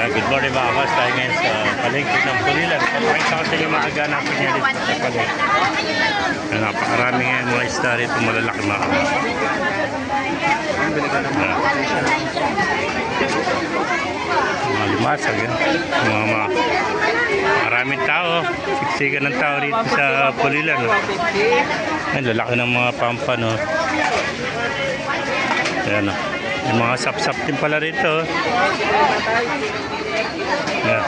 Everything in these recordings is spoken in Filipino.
Good morning mga boss. Tayo ngayon sa palengke ng Pulilan. Papakita ko sa inyo mga ganapin niya dito sa palengke. Napakarami ngayon mga isda rito malalaki mga boss. Mga limasag yan. Maraming tao. Siksikan ng tao rito sa Pulilan. Ay, lalaki ng mga pampa no. Ayan o. Yung mga sap-sap din pala rito. Ayan.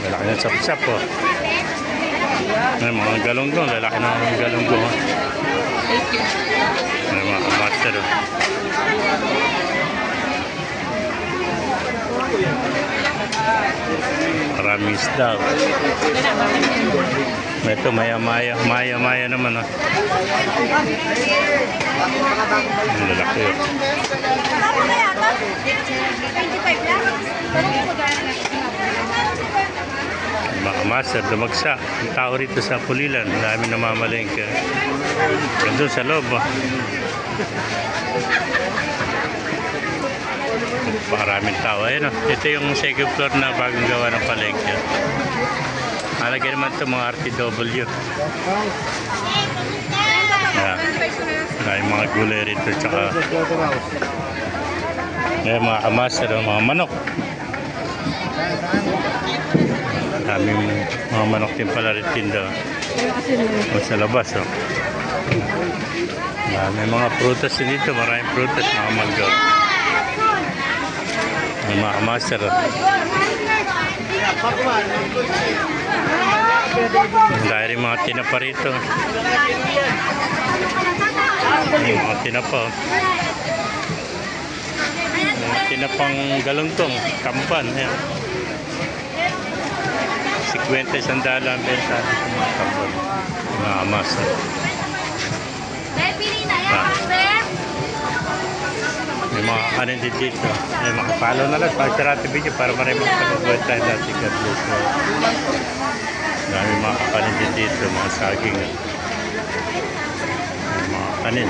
Lalaki ng sap-sap o. Ayan, mga galunggong. Lalaki ng mga galunggong. Ayan, mga master o. Maraming isda o. Ito maya-maya. Maya-maya naman o. Ang lalaki o. Mga master, dumagsa ang tao rito sa Pulilan. Dami namamalengke. Doon sa loob maraming tao. Ayun, ito yung second floor na bagong gawa ng palengke. Malagay naman ito mga RTW. May mga gulay rito tsaka mga kamaster, mga manok. Daming mga manok din pala rin tinda sa labas. May mga prutas din dito, maraming prutas, mga mangga. May mga kamaster. Dahil rin mga tinapa rito. May mga tinapa. Tinapang galunggong, kampan. 50 sandala ang benta sa mga kampan. Mga amasa. May mga kanin din dito. May makapalo na lang. Pag-sarati video para maraming kapag-buhat tayo dati. God bless mo. May mga kanin din dito. Mga saging. May mga kanin.